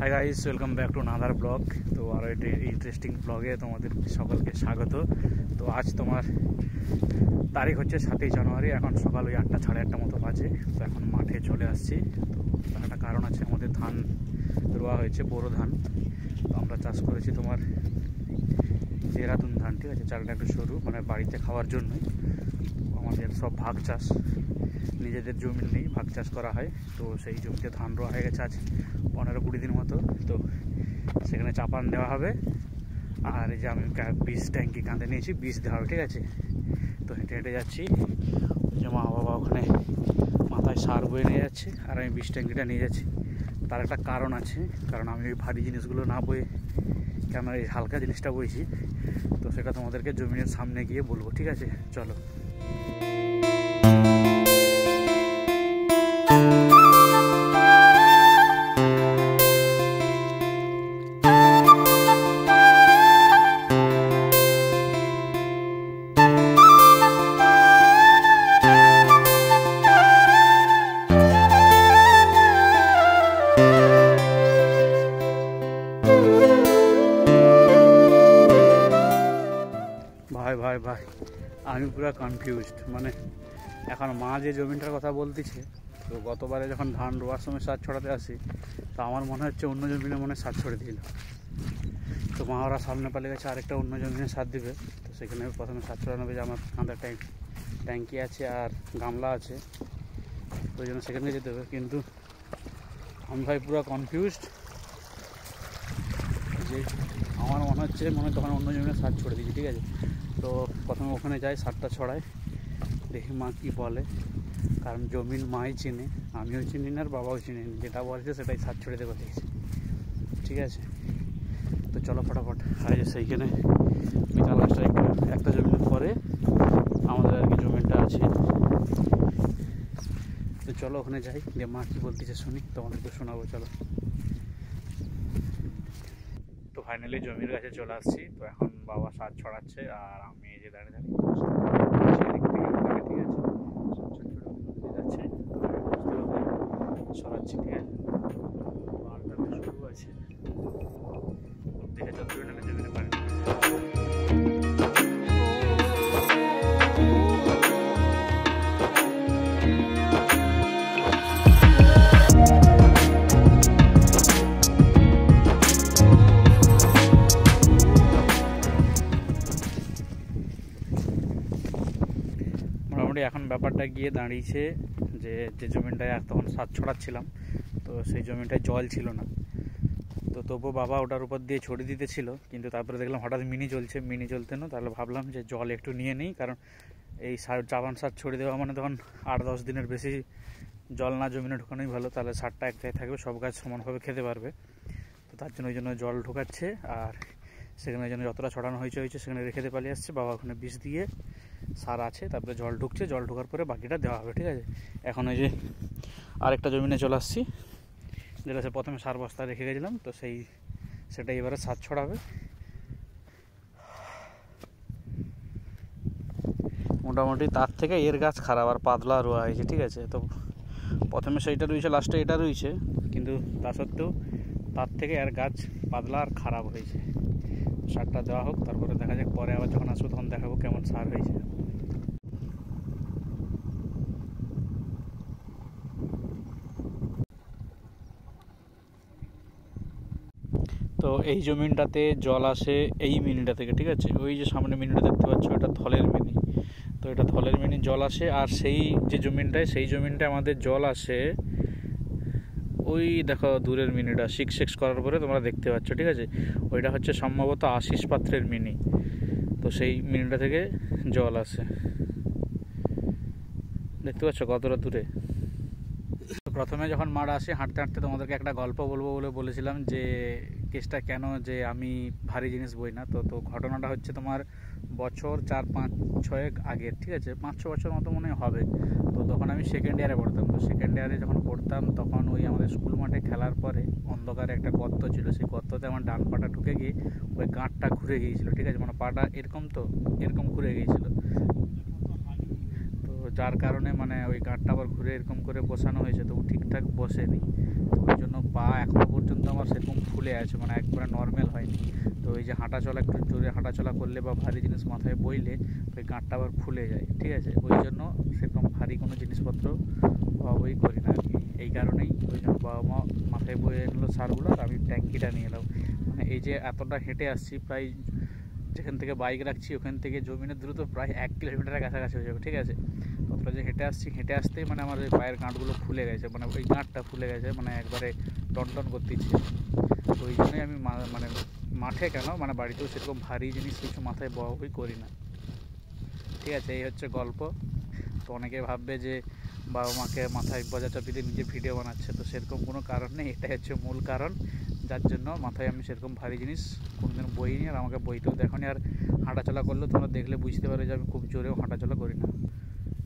Hi guys, welcome back to another blog. তো আরও একটি ইন্টারেস্টিং ব্লগে তোমাদের সকলকে স্বাগত। তো আজ তোমার তারিখ হচ্ছে 7ই জানুয়ারি। এখন সকাল ওই 8টা সাড়ে 8টা মতো বাজে। তো এখন মাঠে চলে আসছি। তো একটা কারণ আছে, আমাদের ধান রোয়া হয়েছে, বোরো ধান। তো আমরা চাষ করেছি তোমার দেরাদুন ধান, ঠিক আছে। চালটা একটু সরু, মানে বাড়িতে খাওয়ার জন্যই। আমাদের সব ভাগ চাষ, নিজেদের জমি নেই, ভাগ চাষ করা হয়। তো সেই জমিতে ধান রোয়া হয়ে গেছে আজ 15-20 দিন মতো। তো সেখানে চাপান দেওয়া হবে। আর এই যে আমি বীজ ট্যাঙ্কি কাঁধে নিয়েছি, বীজ দেওয়া হবে, ঠিক আছে। তো হেঁটে হেঁটে যাচ্ছি, যে মা বাবা ওখানে মাথায় সার বয়ে নিয়ে যাচ্ছে, আর আমি বীজ ট্যাঙ্কিটা নিয়ে যাচ্ছি। তার একটা কারণ আছে, কারণ আমি ওই ভারী জিনিসগুলো না বয়ে কেন এই হালকা জিনিসটা বইছি। তো সেটা তোমাদেরকে জমিনের সামনে গিয়ে বলবো, ঠিক আছে। চলো। ভাই ভাই আমি পুরো কনফিউজড, মানে এখন মা যে জমিটার কথা বলতেছে, তো গতবারে যখন ধান রোয়ার সময় সার ছড়াতে আসি, তো আমার মনে হচ্ছে অন্য জমিনে মনে সার ছড়ে দিল। তো মা ওরা সামনে পালে গেছে আরেকটা অন্য জমিনে সার দিবে। তো সেখানে প্রথমে সার ছড়ানো হবে, যে আমার কাঁধে ট্যাঙ্কি আছে আর গামলা আছে, ওই জন্য সেখানে যেতে হবে। কিন্তু আমি ভাই পুরো কনফিউজড, যে আমার মনে হচ্ছে তখন অন্য জমিনে সার ছড়ে দিয়েছি, ঠিক আছে। তো প্রথমে ওখানে যাই, সারটা ছড়াই, দেখি মা কী বলে। কারণ জমিন মাই চিনে, আমিও চিনি না আর বাবাও চিনি না, যেটা বলছে সেটাই সার ছড়ে দেবো, ঠিক আছে। তো চলো ফটাফট। আর যে সেইখানে বিকাল গাছটা একটা জমির পরে আমাদের আর কি জমিটা আছে। তো চলো ওখানে যাই, যে মা কী বলতেছে শুনি, তোমাদেরকে শোনাবো, চলো। তো ফাইনালি জমির কাছে চলে আসছি। তো এখন বাবা সার ছড়াচ্ছে, আর আমি এই যে দাঁড়িয়ে ঠিক আছে। যাচ্ছে ছড়াচ্ছি, ঠিক আছে। আর তারপরে শুরু আছে, দেখে যতটুকু নেমে জমিনে পানি। মোটামুটি এখন ব্যাপারটা গিয়ে দাঁড়িয়েছে যে জমিটায় তখন সার ছড়াচ্ছিলাম, তো সেই জমিটায় জল ছিল না। তো তবুও বাবা ওটার উপর দিয়ে ছড়িয়ে দিতেছিল, কিন্তু তারপরে দেখলাম হঠাৎ মিনি চলতে না, তাহলে ভাবলাম যে জল একটু নিয়ে নিই। কারণ এই চাপান সার ছড়িয়ে দেওয়া মানে তখন 8-10 দিনের বেশি জল না জমিনে ঢোকানোই ভালো, তাহলে সারটা এক জায়গায় থাকবে, সব গাছ সমানভাবে খেতে পারবে। তো তার জন্য ওই জন্য জল ঢোকাচ্ছে, আর সেখানে যেন যতটা ছড়ানো হয়েছে সেখানে রেখে দিয়ে পালিয়ে আসছে। বাবা ওখানে বীজ দিয়ে সার আছে, তারপরে জল ঢুকছে, জল ঢোকার পরে বাকিটা দেওয়া হবে, ঠিক আছে। এখন ওই যে আরেকটা জমিনে চলে আসছি, যেটা সে প্রথমে সার বস্তা রেখে গেছিলাম, তো সেটা এবারে সার ছড়াবে। মোটামুটি তার থেকে এর গাছ খারাপ, আর পাতলা রোয়া হয়েছে, ঠিক আছে। তো প্রথমে সেইটা রয়েছে, লাস্টে এটা রয়েছে, কিন্তু তা সত্ত্বেও তার থেকে এর গাছ পাতলা আর খারাপ হয়েছে। সারটা দেওয়া হোক, তারপরে দেখা যাক, পরে আবার যখন আসবো তখন দেখাবো কেমন সার হয়েছে। তো এই জমিনটাতে জল আসে এই মিনিটা থেকে, ঠিক আছে। ওই যে সামনে মিনিটা দেখতে পাচ্ছ, এটা থলের মিনি। তো এটা থলের মিনি জল আসে, আর সেই যে জমিনটায় আমাদের জল আসে ওই দেখো দূরের মিনিটা 6 করার পরে তোমরা দেখতে পাচ্ছ, ঠিক আছে। ওইটা হচ্ছে সম্ভবত আশিস পাত্রের মিনি। তো সেই মিনিটা থেকে জল আসে, দেখতে পাচ্ছ কতটা দূরে। প্রথমে যখন মাঠ আসে হাঁটতে হাঁটতে তোমাদেরকে একটা গল্প বলবো বলে বলেছিলাম, যে কেসটা কেন যে আমি ভারী জিনিস বই না। তো ঘটনাটা হচ্ছে তোমার বছর 4-5-6 আগের, ঠিক আছে, 5-6 বছর মতো মনে হবে। তো তখন আমি সেকেন্ড ইয়ারে পড়তাম। তো সেকেন্ড ইয়ারে যখন পড়তাম, তখন ওই আমাদের স্কুল মাঠে খেলার পরে অন্ধকারে একটা গর্ত ছিল, সেই গর্ততে আমার ডান পাটা ঢুকে গিয়ে ওই গাঁটটা ঘুরে গিয়েছিল, ঠিক আছে। মানে পাটা এরকম ঘুরে গিয়েছিল। তো যার কারণে মানে ওই গাঁটটা আবার ঘুরে এরকম করে বসানো হয়েছে, তো ঠিকঠাক বসেনি। তো ওই জন্য পা এখনও পর্যন্ত আমার সেরকম ফুলে আছে, মানে একবারে নর্মাল হয়নি। তো এই যে হাঁটাচলা, একটু জোরে হাঁটাচলা করলে বা ভারী জিনিস মাথায় বইলে ওই গাঁটটা আবার ফুলে যায়, ঠিক আছে। ওই জন্য সেরকম ভারী কোনো জিনিসপত্র বই করি না আর কি। এই কারণেই ওই জন্য বাবা মা মাথায় বয়ে এগুলো সারগুলো, আর আমি ট্যাঙ্কিটা নিয়ে এলাম। মানে এই যে এতটা হেঁটে আসছি, প্রায় যেখান থেকে বাইক রাখছি ওখান থেকে জমিনের দূরত্ব প্রায় 1 কিলোমিটারের কাছাকাছি হয়ে যাবে, ঠিক আছে। অতটা যে হেঁটে আসছি, হেঁটে আসতেই মানে আমার ওই পায়ের গাঁটগুলো ফুলে গেছে, মানে ওই গাঁটটা ফুলে গেছে, মানে একবারে টনটন করতেছে। তো ওই জন্যই আমি মানে মাঠে কেন, মানে বাড়িতেও সেরকম ভারী জিনিস কিছু মাথায় বই করি না, ঠিক আছে। এই হচ্ছে গল্প। তো অনেকে ভাববে যে বাবা মাকে মাথায় বোঝা চাপিয়ে দিয়ে নিজে ভিডিও বানাচ্ছে, তো সেরকম কোনো কারণ নেই। এটাই হচ্ছে মূল কারণ যার জন্য মাথায় আমি সেরকম ভারী জিনিস কোনোদিন বইনি, আর আমাকে বইতেও দেখনি। আর হাঁটাচলা করলেও তোমরা দেখলে বুঝতে পারো যে আমি খুব জোরেও হাঁটাচলা করি না।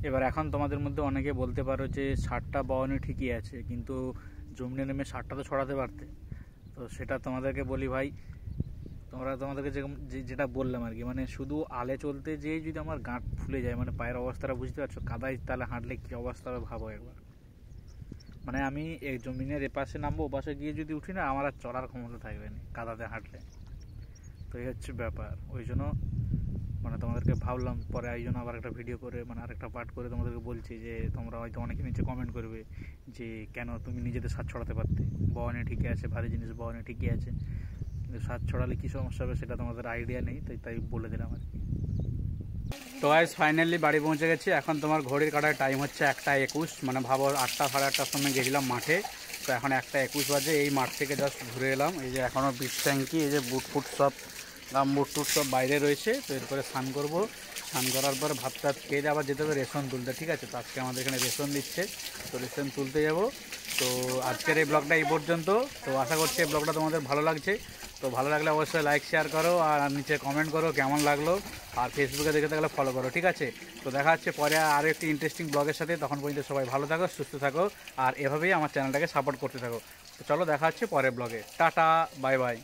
এবার এখন তোমাদের মধ্যে অনেকে বলতে পারো যে ষাটটা বাওয়ানি ঠিকই আছে, কিন্তু জমিনে নেমে ষাটটা তো ছড়াতে পারতে। তো সেটা তোমাদেরকে বলি ভাই, তোমাদেরকে যেটা বললাম আর কি, মানে শুধু আলে চলতে যেয়ে যদি আমার গাঁট ফুলে যায়, মানে পায়ের অবস্থাটা বুঝতে পারছো, কাদায় তাহলে হাঁটলে কী অবস্থা হবে ভাবো একবার। মানে আমি এই জমিনের এপাশে নামবো, ওপাশে গিয়ে যদি উঠি না, আমার আর চড়ার ক্ষমতা থাকবে না কাদাতে হাঁটলে। তো এই হচ্ছে ব্যাপার। ওই জন্য মানে তোমাদেরকে ভাবলাম পরে এই জন্য আবার একটা ভিডিও করে, মানে আরেকটা পার্ট করে তোমাদেরকে বলছি যে তোমরা হয়তো অনেকে নিচে কমেন্ট করবে যে কেন তুমি নিজেদের স্বাদ ছড়াতে পারতে, বাওয়ানি ঠিকই আছে, ভারী জিনিস বাওয়ানি ঠিকই আছে, কিন্তু স্বাদ ছড়ালে কী সমস্যা হবে সেটা তোমাদের আইডিয়া নেই, তাই বলে দিলাম আর কি। তো গাইস ফাইনালি বাড়ি পৌঁছে গেছি। এখন তোমার ঘড়ির কাটার টাইম হচ্ছে 1:21, মানে ভাবো 8টা সাড়ে 8টার সময় গেছিলাম মাঠে, তো এখন 1:21 বাজে। এই মাঠ থেকে জাস্ট ঘুরে এলাম। এই যে এখনও বিচ ট্যাঙ্কি, এই যে বুট ফুট সব গামবুট টুট সব বাইরে রয়েছে। তো এরপরে স্নান করবো, স্নান করার পর ভাত টাত খেয়ে আবার যেতে হবে রেশন তুলতে, ঠিক আছে। তো আজকে আমাদের এখানে রেশন দিচ্ছে, তো রেশন তুলতে যাব। তো আজকের এই ব্লগটা এই পর্যন্ত। তো আশা করছি এই ব্লগটা তোমাদের ভালো লাগছে। তো ভালো লাগলে অবশ্যই লাইক শেয়ার করো, আর নিচে কমেন্ট করো কেমন লাগলো, আর ফেসবুকে দেখে থাকলে ফলো করো, ঠিক আছে। তো দেখা হচ্ছে পরে আরও একটি ইন্টারেস্টিং ব্লগের সাথে। তখন পর্যন্ত সবাই ভালো থাকো, সুস্থ থাকো, আর এভাবেই আমার চ্যানেলটাকে সাপোর্ট করতে থাকো। তো চলো দেখা হচ্ছে পরের ব্লগে। Tata, bye bye.